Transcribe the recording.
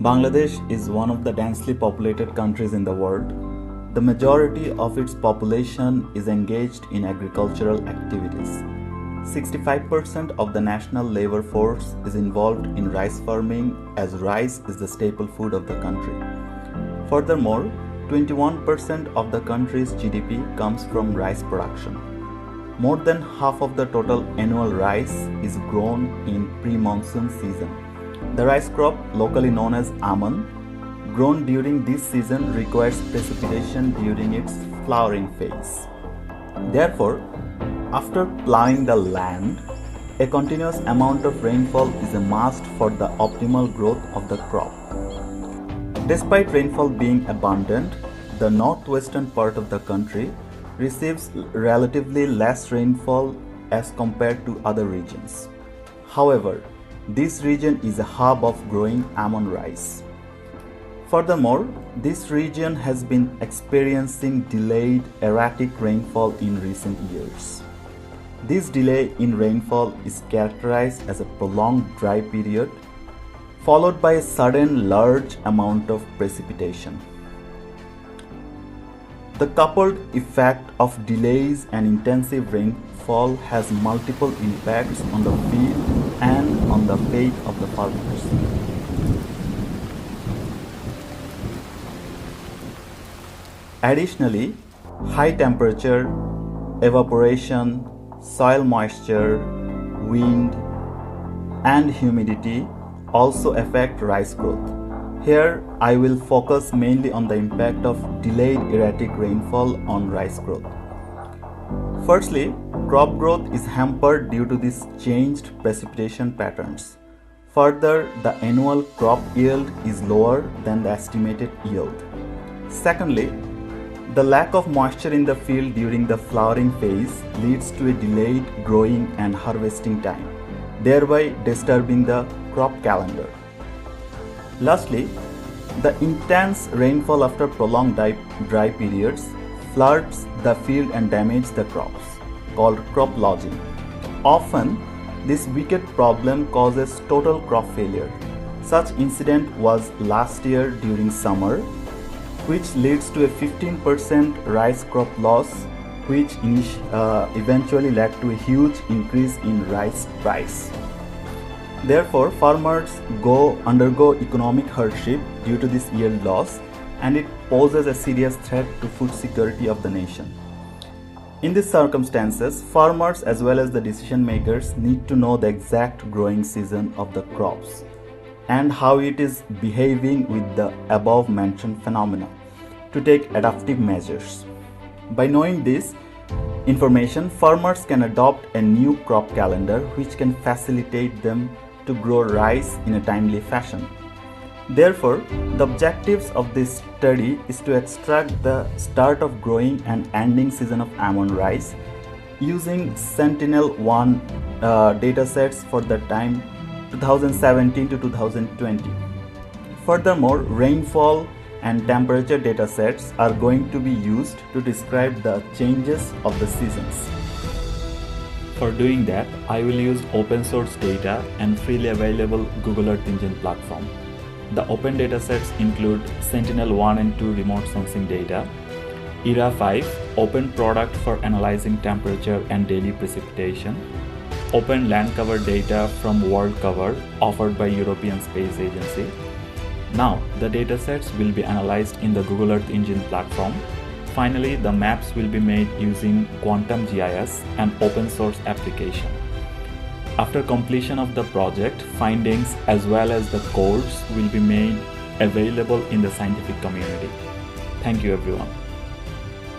Bangladesh is one of the densely populated countries in the world. The majority of its population is engaged in agricultural activities. 65% of the national labor force is involved in rice farming, as rice is the staple food of the country. Furthermore, 21% of the country's GDP comes from rice production. More than half of the total annual rice is grown in pre-monsoon season. The rice crop, locally known as almond, grown during this season requires precipitation during its flowering phase. Therefore, after plowing the land, a continuous amount of rainfall is a must for the optimal growth of the crop. Despite rainfall being abundant, the northwestern part of the country receives relatively less rainfall as compared to other regions. However, this region is a hub of growing almond rice. Furthermore, this region has been experiencing delayed erratic rainfall in recent years. This delay in rainfall is characterized as a prolonged dry period, followed by a sudden large amount of precipitation. The coupled effect of delays and intensive rainfall has multiple impacts on the field and on the fate of the farmers. Additionally, high temperature, evaporation, soil moisture, wind, and humidity also affect rice growth. Here, I will focus mainly on the impact of delayed erratic rainfall on rice growth. Firstly, crop growth is hampered due to these changed precipitation patterns. Further, the annual crop yield is lower than the estimated yield. Secondly, the lack of moisture in the field during the flowering phase leads to a delayed growing and harvesting time, thereby disturbing the crop calendar. Lastly, the intense rainfall after prolonged dry periods floods the field and damages the crops, called crop lodging. Often, this wicked problem causes total crop failure. Such incident was last year during summer, which leads to a 15% rice crop loss, which eventually led to a huge increase in rice price. Therefore, farmers undergo economic hardship due to this yield loss, and it poses a serious threat to food security of the nation. In these circumstances, farmers as well as the decision makers need to know the exact growing season of the crops and how it is behaving with the above mentioned phenomena to take adaptive measures. By knowing this information, farmers can adopt a new crop calendar which can facilitate them to grow rice in a timely fashion. Therefore, the objectives of this study is to extract the start of growing and ending season of almond rice using Sentinel-1 datasets for the time 2017 to 2020. Furthermore, rainfall and temperature datasets are going to be used to describe the changes of the seasons. For doing that, I will use open source data and freely available Google Earth Engine platform. The open datasets include Sentinel-1 and 2 remote sensing data, ERA5 open product for analyzing temperature and daily precipitation, open land cover data from World Cover offered by European Space Agency. Now, the datasets will be analyzed in the Google Earth Engine platform. Finally, the maps will be made using Quantum GIS, an open source application. After completion of the project, findings as well as the codes will be made available in the scientific community. Thank you everyone.